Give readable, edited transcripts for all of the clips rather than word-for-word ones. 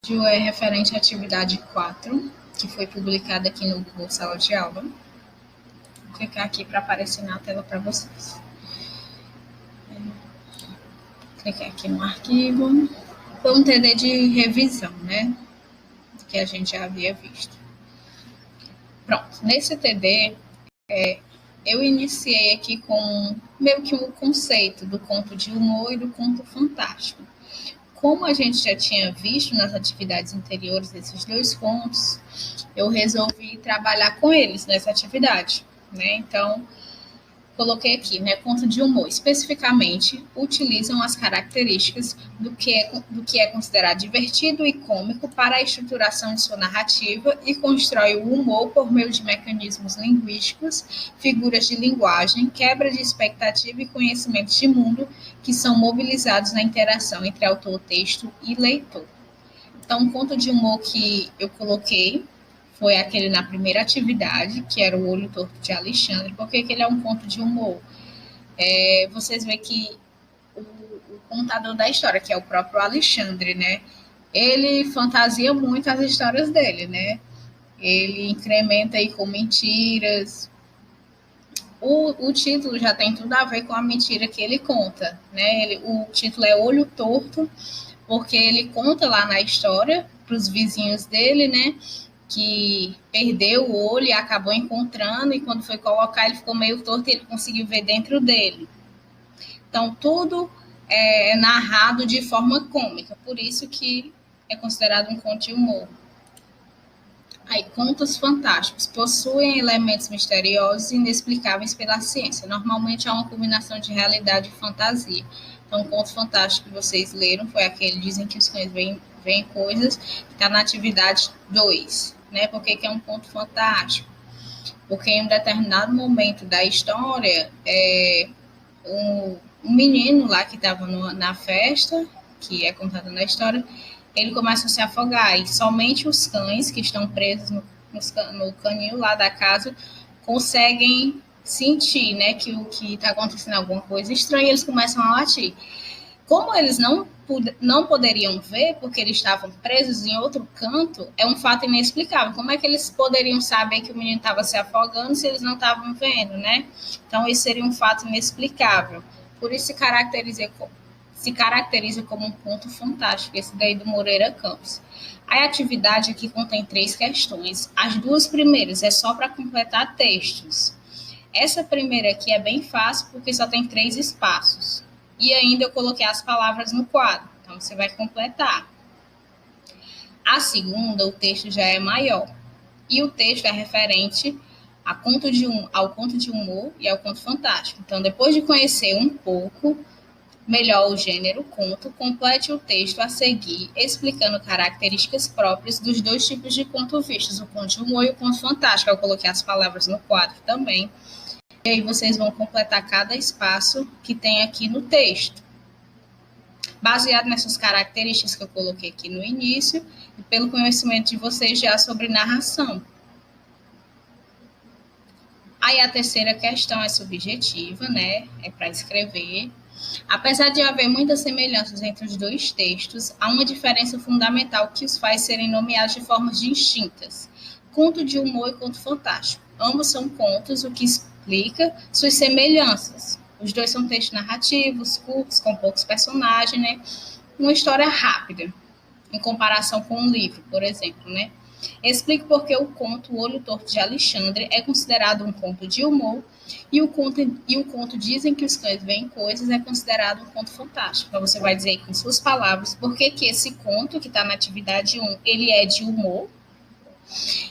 vídeo é referente à atividade 4, que foi publicada aqui no Google Sala de Aula. Vou clicar aqui para aparecer na tela para vocês. Clicar aqui no arquivo. Foi um TD de revisão, né? Que a gente já havia visto. Pronto, nesse TD, eu iniciei aqui com meio que um conceito do conto de humor e do conto fantástico. Como a gente já tinha visto nas atividades anteriores desses dois contos, eu resolvi trabalhar com eles nessa atividade, né? Então, coloquei aqui, né, conto de humor. Especificamente, utilizam as características do que é considerado divertido e cômico para a estruturação de sua narrativa e constrói o humor por meio de mecanismos linguísticos, figuras de linguagem, quebra de expectativa e conhecimentos de mundo que são mobilizados na interação entre autor, texto e leitor. Então, um conto de humor que eu coloquei foi aquele na primeira atividade, que era o Olho Torto de Alexandre. Por que ele é um conto de humor? Vocês veem que o contador da história, que é o próprio Alexandre, né? Ele fantasia muito as histórias dele, né? Ele incrementa aí com mentiras. O título já tem tudo a ver com a mentira que ele conta, né? O título é Olho Torto, porque ele conta lá na história para os vizinhos dele, né? Que perdeu o olho e acabou encontrando, e quando foi colocar ele ficou meio torto e ele conseguiu ver dentro dele. Então, tudo é narrado de forma cômica, por isso que é considerado um conto de humor. Aí, contos fantásticos possuem elementos misteriosos e inexplicáveis pela ciência. Normalmente, há uma combinação de realidade e fantasia. Então, o conto fantástico que vocês leram foi aquele Dizem que os cães veem coisas, que está na atividade 2. Né? Por que é um conto fantástico? Porque em um determinado momento da história, um menino lá que estava na festa, que é contado na história, ele começa a se afogar e somente os cães que estão presos no canil lá da casa conseguem sentir, né, que o que está acontecendo é alguma coisa estranha, e eles começam a latir. Como eles não poderiam ver, porque eles estavam presos em outro canto, é um fato inexplicável. Como é que eles poderiam saber que o menino estava se afogando se eles não estavam vendo, né? Então, isso seria um fato inexplicável. Por isso se caracteriza como um conto fantástico, esse daí do Moreira Campos. A atividade aqui contém 3 questões. As 2 primeiras é só para completar textos. Essa primeira aqui é bem fácil, porque só tem 3 espaços. E ainda eu coloquei as palavras no quadro, então você vai completar. A segunda, o texto já é maior. E o texto é referente ao conto de humor e ao conto fantástico. Então, depois de conhecer um pouco melhor o gênero conto, complete o texto a seguir, explicando características próprias dos 2 tipos de conto vistos, o conto de humor e o conto fantástico. Eu coloquei as palavras no quadro também. E aí vocês vão completar cada espaço que tem aqui no texto. Baseado nessas características que eu coloquei aqui no início e pelo conhecimento de vocês já sobre narração. Aí a terceira questão é subjetiva, né? É para escrever. Apesar de haver muitas semelhanças entre os 2 textos, há uma diferença fundamental que os faz serem nomeados de formas distintas. Conto de humor e conto fantástico. Ambos são contos, o que explica suas semelhanças. Os 2 são textos narrativos, curtos, com poucos personagens, né? Uma história rápida, em comparação com um livro, por exemplo, né? Explique por que o conto O Olho Torto de Alexandre é considerado um conto de humor e o conto Dizem que os cães veem coisas é considerado um conto fantástico. Então, você vai dizer aí com suas palavras por que esse conto, que está na atividade 1, ele é de humor,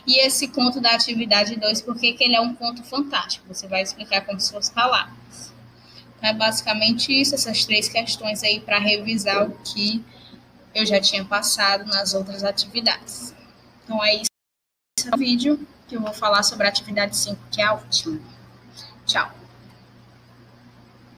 e esse conto da atividade 2, por que ele é um conto fantástico. Você vai explicar com suas palavras. Então, é basicamente isso, essas 3 questões aí para revisar o que eu já tinha passado nas outras atividades. Então, é isso no vídeo que eu vou falar sobre a atividade 5, que é a última. Tchau!